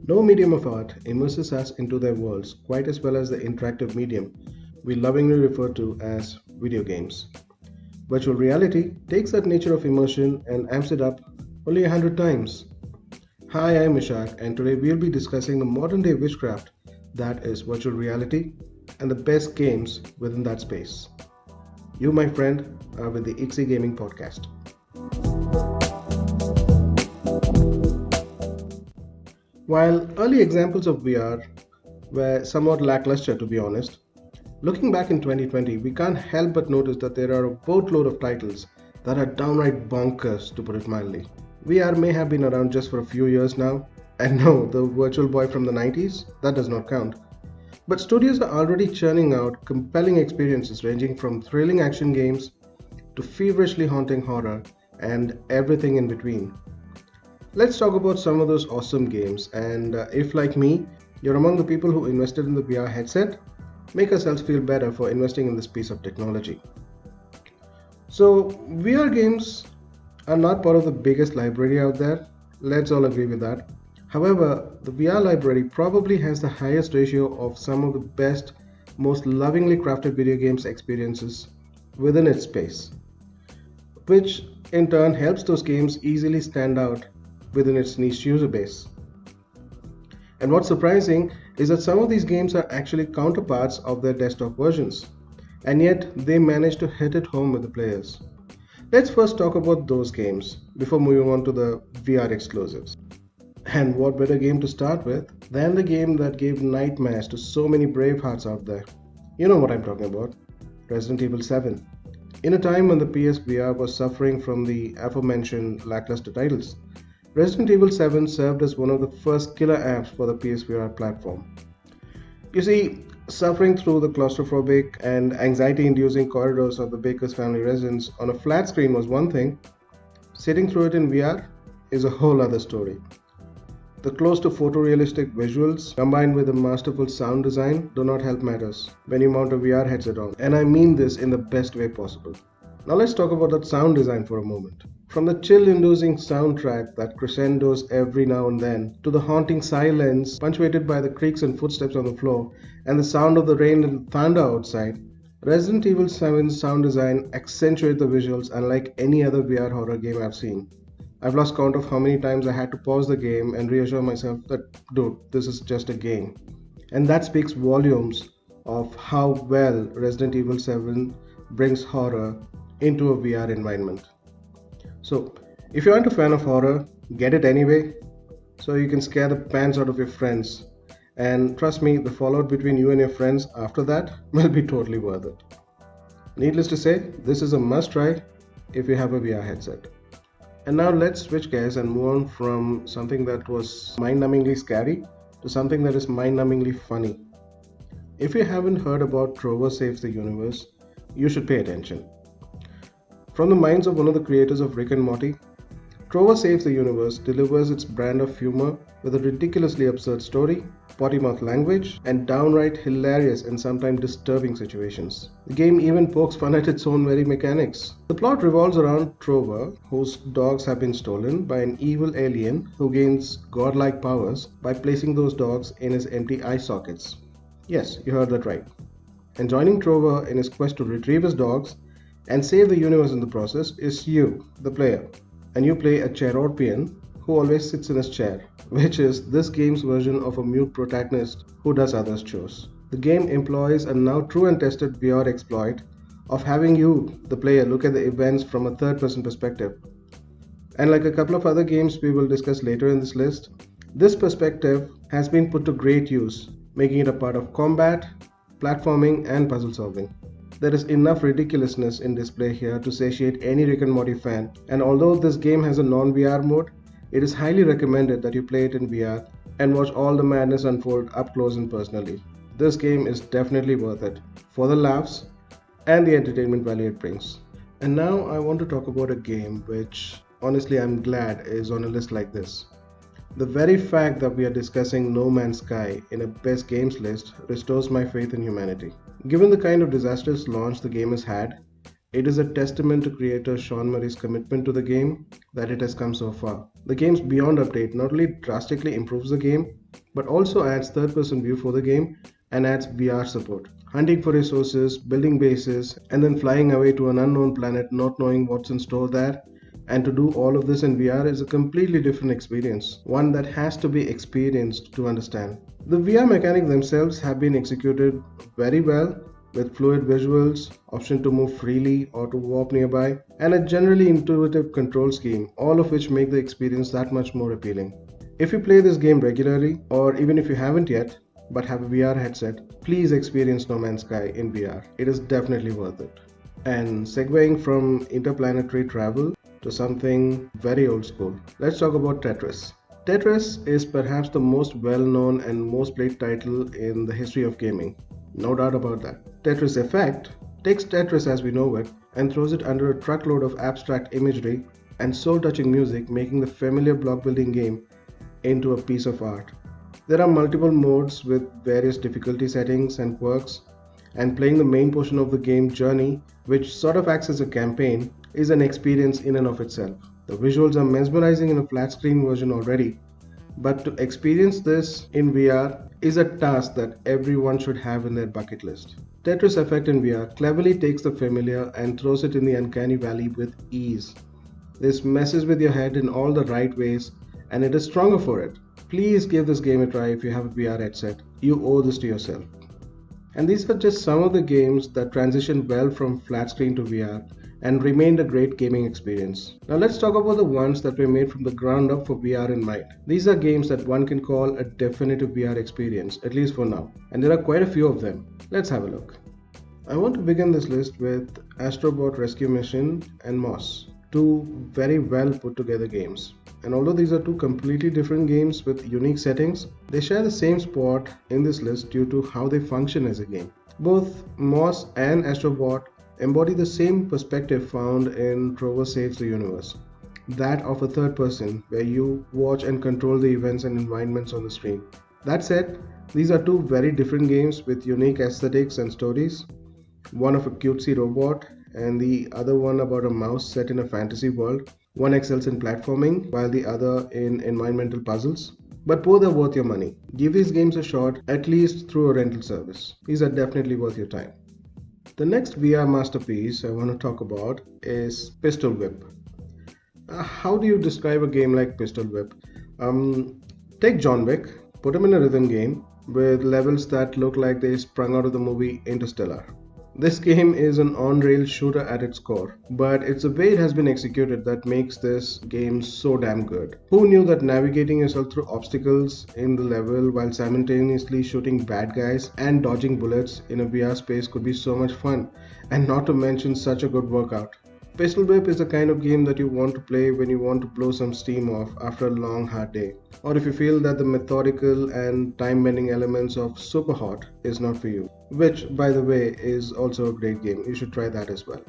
No medium of art immerses us into their worlds quite as well as the interactive medium we lovingly refer to as video games. Virtual reality takes that nature of immersion and amps it up only 100 times. Hi, I'm Ishaq, and today we'll be discussing the modern day witchcraft that is virtual reality and the best games within that space. You, my friend, are with the IXI Gaming Podcast. While early examples of VR were somewhat lackluster, to be honest, looking back in 2020, we can't help but notice that there are a boatload of titles that are downright bonkers, to put it mildly. VR may have been around just for a few years now, and no, the Virtual Boy from the 90s, that does not count. But studios are already churning out compelling experiences ranging from thrilling action games to feverishly haunting horror and everything in between. Let's talk about some of those awesome games, and if, like me, you're among the people who invested in the VR headset, make ourselves feel better for investing in this piece of technology. So, VR games are not part of the biggest library out there, let's all agree with that. However, the VR library probably has the highest ratio of some of the best, most lovingly crafted video games experiences within its space, which in turn helps those games easily stand out within its niche user base. And what's surprising is that some of these games are actually counterparts of their desktop versions, and yet they manage to hit it home with the players. Let's first talk about those games before moving on to the VR exclusives. And what better game to start with than the game that gave nightmares to so many brave hearts out there? You know what I'm talking about, Resident Evil 7. In a time when the PSVR was suffering from the aforementioned lackluster titles, Resident Evil 7 served as one of the first killer apps for the PSVR platform. You see, suffering through the claustrophobic and anxiety inducing corridors of the Baker's family residence on a flat screen was one thing, sitting through it in VR is a whole other story. The close to photorealistic visuals combined with a masterful sound design do not help matters when you mount a VR headset on, and I mean this in the best way possible. Now let's talk about that sound design for a moment. From the chill-inducing soundtrack that crescendos every now and then, to the haunting silence punctuated by the creaks and footsteps on the floor, and the sound of the rain and thunder outside, Resident Evil 7's sound design accentuates the visuals unlike any other VR horror game I've seen. I've lost count of how many times I had to pause the game and reassure myself that, dude, this is just a game. And that speaks volumes of how well Resident Evil 7 brings horror into a VR environment. So, if you aren't a fan of horror, get it anyway, so you can scare the pants out of your friends. And trust me, the fallout between you and your friends after that will be totally worth it. Needless to say, this is a must try if you have a VR headset. And now let's switch gears and move on from something that was mind-numbingly scary to something that is mind-numbingly funny. If you haven't heard about Trover Saves the Universe, you should pay attention. From the minds of one of the creators of Rick and Morty, Trover Saves the Universe delivers its brand of humor with a ridiculously absurd story, potty mouth language, and downright hilarious and sometimes disturbing situations. The game even pokes fun at its own very mechanics. The plot revolves around Trover, whose dogs have been stolen by an evil alien who gains godlike powers by placing those dogs in his empty eye sockets. Yes, you heard that right. And joining Trover in his quest to retrieve his dogs and save the universe in the process is you, the player. And you play a Chairorpian who always sits in his chair, which is this game's version of a mute protagonist who does others' chores. The game employs a now true and tested VR exploit of having you, the player, look at the events from a third person perspective. And like a couple of other games we will discuss later in this list, this perspective has been put to great use, making it a part of combat, platforming, and puzzle solving. There is enough ridiculousness in display here to satiate any Rick and Morty fan, and although this game has a non-VR mode, it is highly recommended that you play it in VR and watch all the madness unfold up close and personally. This game is definitely worth it, for the laughs and the entertainment value it brings. And now I want to talk about a game which, honestly, I'm glad is on a list like this. The very fact that we are discussing No Man's Sky in a best games list restores my faith in humanity. Given the kind of disastrous launch the game has had, it is a testament to creator Sean Murray's commitment to the game that it has come so far. The game's Beyond update not only drastically improves the game, but also adds third person view for the game and adds VR support. Hunting for resources, building bases, and then flying away to an unknown planet not knowing what's in store there. And to do all of this in VR is a completely different experience, one that has to be experienced to understand. The VR mechanics themselves have been executed very well with fluid visuals, option to move freely or to warp nearby, and a generally intuitive control scheme, all of which make the experience that much more appealing. If you play this game regularly, or even if you haven't yet but have a VR headset, please experience No Man's Sky in VR. It is definitely worth it. And segueing from interplanetary travel to something very old school, let's talk about Tetris. Tetris is perhaps the most well known and most played title in the history of gaming. No doubt about that. Tetris Effect takes Tetris as we know it and throws it under a truckload of abstract imagery and soul touching music, making the familiar block building game into a piece of art. There are multiple modes with various difficulty settings and quirks, and playing the main portion of the game Journey, which sort of acts as a campaign, is an experience in and of itself. The visuals are mesmerizing in a flat screen version already, but to experience this in VR is a task that everyone should have in their bucket list. Tetris Effect in VR cleverly takes the familiar and throws it in the uncanny valley with ease. This messes with your head in all the right ways, and it is stronger for it. Please give this game a try if you have a VR headset. You owe this to yourself. And these are just some of the games that transitioned well from flat screen to VR and remained a great gaming experience. Now let's talk about the ones that were made from the ground up for VR in mind. These are games that one can call a definitive VR experience, at least for now. And there are quite a few of them. Let's have a look. I want to begin this list with Astrobot Rescue Mission and Moss, two very well put together games. And although these are two completely different games with unique settings, they share the same spot in this list due to how they function as a game. Both Moss and Astrobot embody the same perspective found in Trover Saves the Universe, that of a third person where you watch and control the events and environments on the screen. That said, these are two very different games with unique aesthetics and stories, one of a cutesy robot and the other one about a mouse set in a fantasy world. One excels in platforming while the other in environmental puzzles. But both are worth your money. Give these games a shot, at least through a rental service. These are definitely worth your time. The next VR masterpiece I want to talk about is Pistol Whip. How do you describe a game like Pistol Whip? Take John Wick, put him in a rhythm game with levels that look like they sprung out of the movie Interstellar. This game is an on-rail shooter at its core, but it's the way it has been executed that makes this game so damn good. Who knew that navigating yourself through obstacles in the level while simultaneously shooting bad guys and dodging bullets in a VR space could be so much fun, and not to mention such a good workout. Pistol Whip is the kind of game that you want to play when you want to blow some steam off after a long hard day, or if you feel that the methodical and time-bending elements of Super Hot is not for you, which by the way is also a great game. You should try that as well.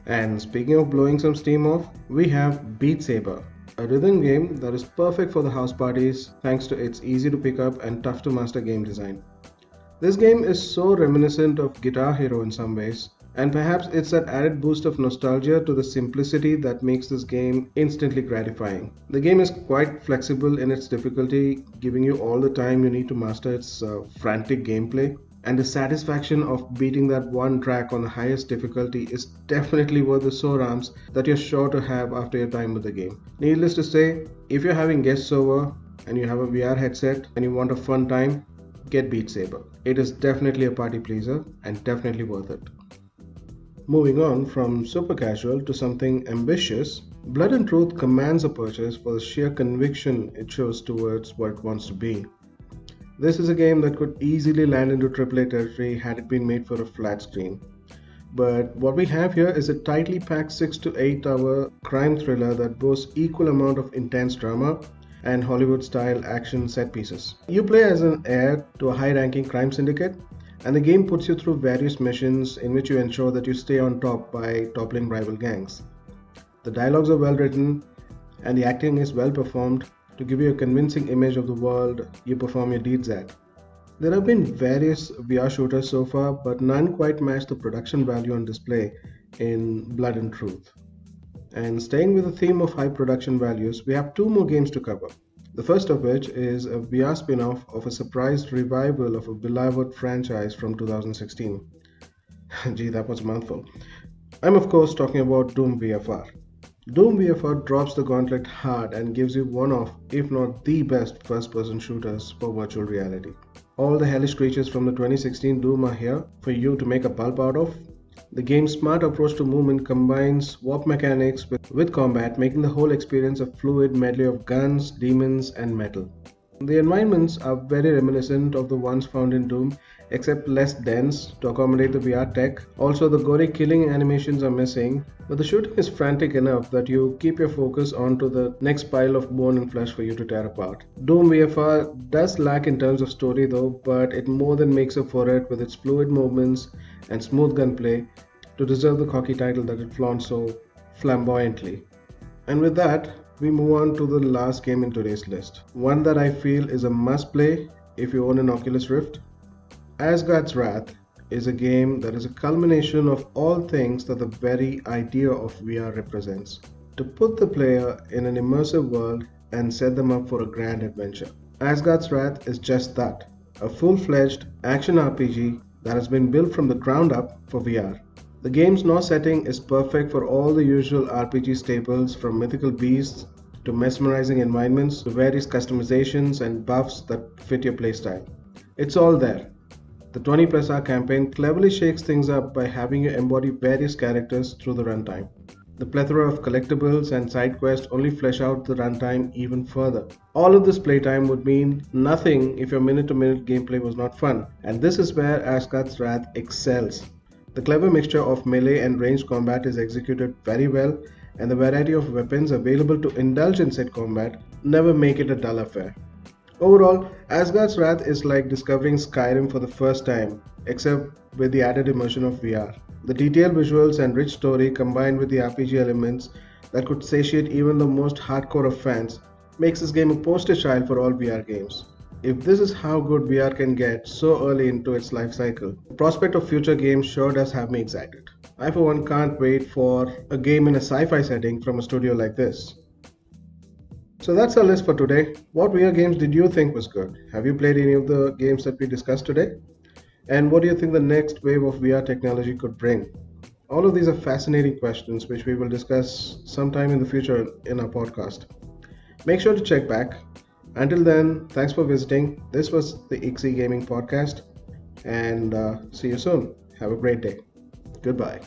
And speaking of blowing some steam off, we have Beat Saber, a rhythm game that is perfect for the house parties thanks to its easy to pick up and tough to master game design. This game is so reminiscent of Guitar Hero in some ways, and perhaps it's that added boost of nostalgia to the simplicity that makes this game instantly gratifying. The game is quite flexible in its difficulty, giving you all the time you need to master its frantic gameplay. And the satisfaction of beating that one track on the highest difficulty is definitely worth the sore arms that you're sure to have after your time with the game. Needless to say, if you're having guests over and you have a VR headset and you want a fun time, get Beat Saber. It is definitely a party pleaser and definitely worth it. Moving on from super casual to something ambitious, Blood and Truth commands a purchase for the sheer conviction it shows towards what it wants to be. This is a game that could easily land into AAA territory had it been made for a flat screen. But what we have here is a tightly packed 6 to 8 hour crime thriller that boasts equal amount of intense drama and Hollywood-style action set pieces. You play as an heir to a high-ranking crime syndicate, and the game puts you through various missions in which you ensure that you stay on top by toppling rival gangs. The dialogues are well written, and the acting is well performed to give you a convincing image of the world you perform your deeds at. There have been various VR shooters so far, but none quite match the production value on display in Blood and Truth. And staying with the theme of high production values, we have two more games to cover. The first of which is a VR spin off of a surprise revival of a beloved franchise from 2016. Gee, that was a mouthful. I'm, of course, talking about Doom VFR. Doom VFR drops the gauntlet hard and gives you one of, if not the best, first person shooters for virtual reality. All the hellish creatures from the 2016 Doom are here for you to make a pulp out of. The game's smart approach to movement combines warp mechanics with combat, making the whole experience a fluid medley of guns, demons, and metal. The environments are very reminiscent of the ones found in Doom, except less dense to accommodate the VR tech. Also, the gory killing animations are missing, but the shooting is frantic enough that you keep your focus onto the next pile of bone and flesh for you to tear apart. Doom VFR does lack in terms of story though, but it more than makes up for it with its fluid movements and smooth gunplay to deserve the cocky title that it flaunts so flamboyantly. And with that, we move on to the last game in today's list. One that I feel is a must play if you own an Oculus Rift. Asgard's Wrath is a game that is a culmination of all things that the very idea of VR represents. To put the player in an immersive world and set them up for a grand adventure. Asgard's Wrath is just that, a full-fledged action RPG that has been built from the ground up for VR. The game's Norse setting is perfect for all the usual RPG staples, from mythical beasts to mesmerizing environments to various customizations and buffs that fit your playstyle. It's all there. The 20 plus hour campaign cleverly shakes things up by having you embody various characters through the runtime. The plethora of collectibles and side quests only flesh out the runtime even further. All of this playtime would mean nothing if your minute to minute gameplay was not fun, and this is where Asgard's Wrath excels. The clever mixture of melee and ranged combat is executed very well, and the variety of weapons available to indulge in said combat never make it a dull affair. Overall, Asgard's Wrath is like discovering Skyrim for the first time, except with the added immersion of VR. The detailed visuals and rich story combined with the RPG elements that could satiate even the most hardcore of fans makes this game a poster child for all VR games. If this is how good VR can get so early into its life cycle, the prospect of future games sure does have me excited. I for one can't wait for a game in a sci-fi setting from a studio like this. So that's our list for today. What VR games did you think was good? Have you played any of the games that we discussed today? And what do you think the next wave of VR technology could bring? All of these are fascinating questions which we will discuss sometime in the future in our podcast. Make sure to check back. Until then, thanks for visiting. This was the XE Gaming Podcast, and see you soon. Have a great day. Goodbye.